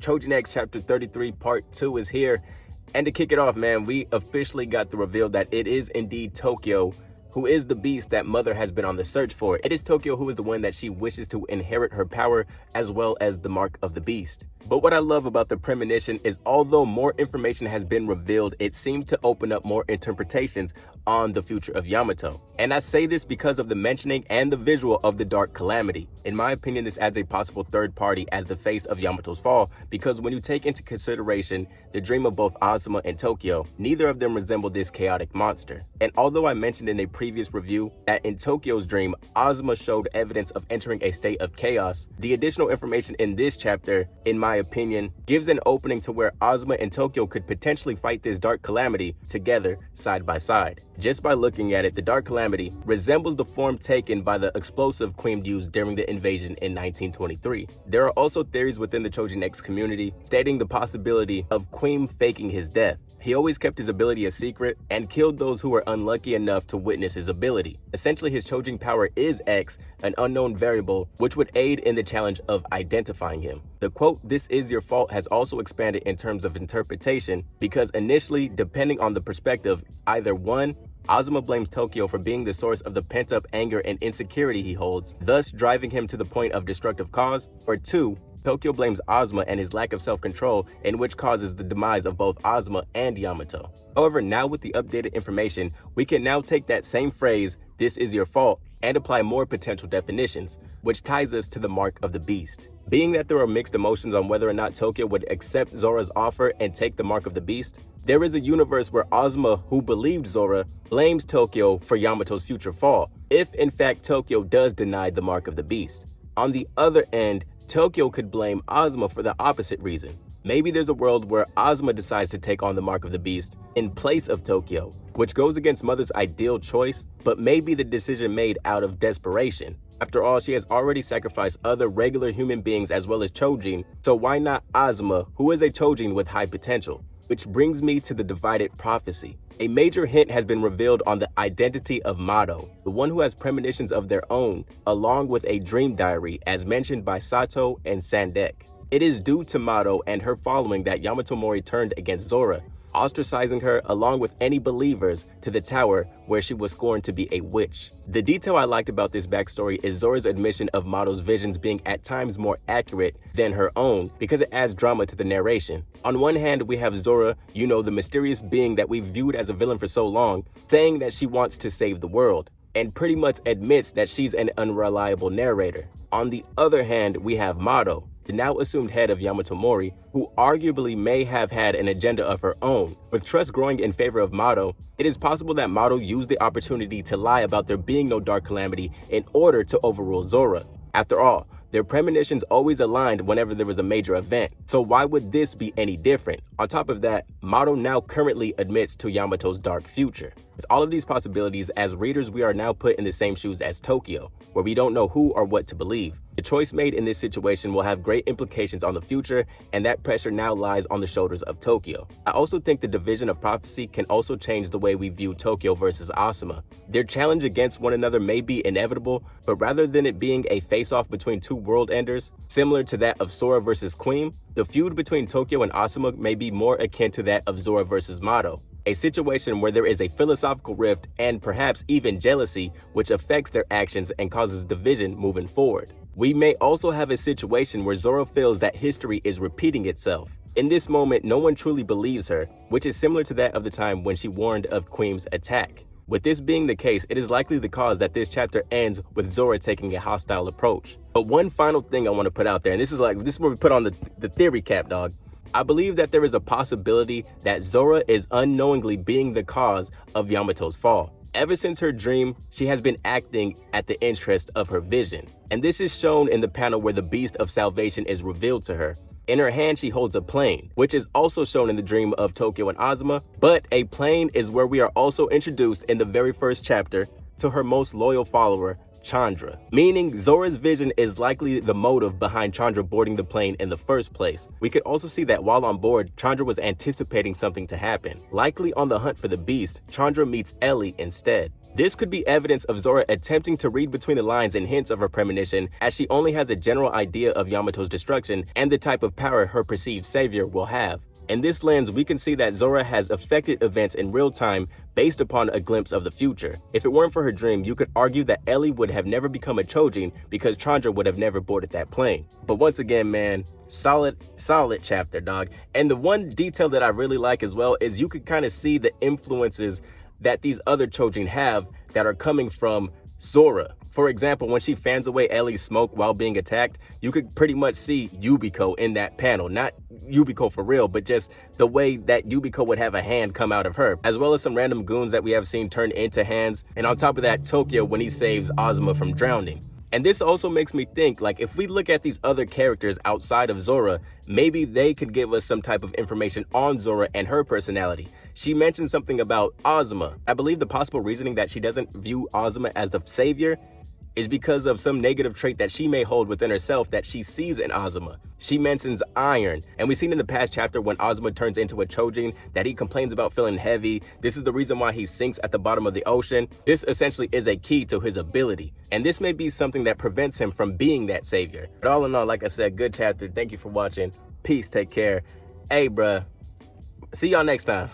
Choujin X Chapter 33 Part 2 is here. And to kick it off, man, we officially got the reveal that it is indeed Tokyo who is the beast that Mother has been on the search for. It is Tokyo who is the one that she wishes to inherit her power, as well as the mark of the beast. But what I love about the premonition is, although more information has been revealed, it seems to open up more interpretations on the future of Yamato. And I say this because of the mentioning and the visual of the Dark Calamity. In my opinion, this adds a possible third party as the face of Yamato's fall, because when you take into consideration the dream of both AZUMA and Tokyo, neither of them resemble this chaotic monster. And although I mentioned in a previous review that in Tokyo's dream, AZUMA showed evidence of entering a state of chaos, the additional information in this chapter, in my opinion, gives an opening to where AZUMA and Tokyo could potentially fight this Dark Calamity together, side by side. Just by looking at it, the Dark Calamity resembles the form taken by the explosive Queen used during the invasion in 1923. There are also theories within the Choujin X community stating the possibility of Queen faking his death. He always kept his ability a secret and killed those who were unlucky enough to witness his ability. Essentially, his Choujin power is X, an unknown variable, which would aid in the challenge of identifying him. The quote, "This is your fault," has also expanded in terms of interpretation, because initially, depending on the perspective, either one, AZUMA blames Tokyo for being the source of the pent-up anger and insecurity he holds, thus driving him to the point of destructive cause, or two, Tokyo blames AZUMA and his lack of self-control, in which causes the demise of both AZUMA and Yamato. However, now with the updated information, we can now take that same phrase, "this is your fault," and apply more potential definitions, which ties us to the mark of the beast. Being that there are mixed emotions on whether or not Tokyo would accept Zora's offer and take the mark of the beast, there is a universe where AZUMA, who believed Zora, blames Tokyo for Yamato's future fall, if in fact Tokyo does deny the mark of the beast. On the other end, Tokyo could blame AZUMA for the opposite reason. Maybe there's a world where AZUMA decides to take on the mark of the beast in place of Tokyo, which goes against Mother's ideal choice, but may be the decision made out of desperation. After all, she has already sacrificed other regular human beings as well as Choujin, so why not AZUMA, who is a Choujin with high potential? Which brings me to the divided prophecy. A major hint has been revealed on the identity of Mato, the one who has premonitions of their own, along with a dream diary as mentioned by Sato and Sandek. It is due to Mato and her following that Yamato Mori turned against Zora, ostracizing her along with any believers to the tower where she was scorned to be a witch. The detail I liked about this backstory is Zora's admission of Mato's visions being at times more accurate than her own, because it adds drama to the narration. On one hand, we have Zora, the mysterious being that we've viewed as a villain for so long, saying that she wants to save the world, and pretty much admits that she's an unreliable narrator. On the other hand, we have Mato, the now assumed head of Yamato Mori, who arguably may have had an agenda of her own. With trust growing in favor of Mato, it is possible that Mato used the opportunity to lie about there being no Dark Calamity in order to overrule Zora. After all, their premonitions always aligned whenever there was a major event, so why would this be any different? On top of that, Mato now currently admits to Yamato's dark future. With all of these possibilities, as readers we are now put in the same shoes as Tokyo, where we don't know who or what to believe. The choice made in this situation will have great implications on the future, and that pressure now lies on the shoulders of Tokyo. I also think the division of prophecy can also change the way we view Tokyo versus AZUMA. Their challenge against one another may be inevitable, but rather than it being a face-off between two world enders, similar to that of Sora versus Queen, the feud between Tokyo and AZUMA may be more akin to that of Zora versus Mato. A situation where there is a philosophical rift and perhaps even jealousy, which affects their actions and causes division moving forward. We may also have a situation where Zora feels that history is repeating itself. In this moment, no one truly believes her, which is similar to that of the time when she warned of Queen's attack. With this being the case, it is likely the cause that this chapter ends with Zora taking a hostile approach. But one final thing I want to put out there, and this is where we put on the theory cap, dog. I believe that there is a possibility that Zora is unknowingly being the cause of Yamato's fall. Ever since her dream, she has been acting at the interest of her vision. And this is shown in the panel where the beast of salvation is revealed to her. In her hand, she holds a plane, which is also shown in the dream of Tokyo and AZUMA, but a plane is where we are also introduced in the very first chapter to her most loyal follower, Chandra, meaning Zora's vision is likely the motive behind Chandra boarding the plane in the first place. We could also see that while on board, Chandra was anticipating something to happen. Likely on the hunt for the beast, Chandra meets Ellie instead. This could be evidence of Zora attempting to read between the lines and hints of her premonition, as she only has a general idea of Yamato's destruction and the type of power her perceived savior will have. In this lens, we can see that Zora has affected events in real time based upon a glimpse of the future. If it weren't for her dream, you could argue that Ellie would have never become a Choujin because Chandra would have never boarded that plane. But once again, man, solid chapter, dog. And the one detail that I really like as well is you could kind of see the influences that these other Choujin have that are coming from Zora. For example, when she fans away Ellie's smoke while being attacked, you could pretty much see Yubiko in that panel. Not Yubiko for real, but just the way that Yubiko would have a hand come out of her, as well as some random goons that we have seen turn into hands. And on top of that, Tokyo when he saves AZUMA from drowning. And this also makes me think, like, if we look at these other characters outside of Zora, maybe they could give us some type of information on Zora and her personality. She mentioned something about AZUMA. I believe the possible reasoning that she doesn't view AZUMA as the savior is because of some negative trait that she may hold within herself that she sees in AZUMA. She mentions iron, and we've seen in the past chapter when AZUMA turns into a Choujin that he complains about feeling heavy. This is the reason why he sinks at the bottom of the ocean. This essentially is a key to his ability, and this may be something that prevents him from being that savior. But all in all, like I said, good chapter. Thank you for watching. Peace, take care. Hey, bruh. See y'all next time.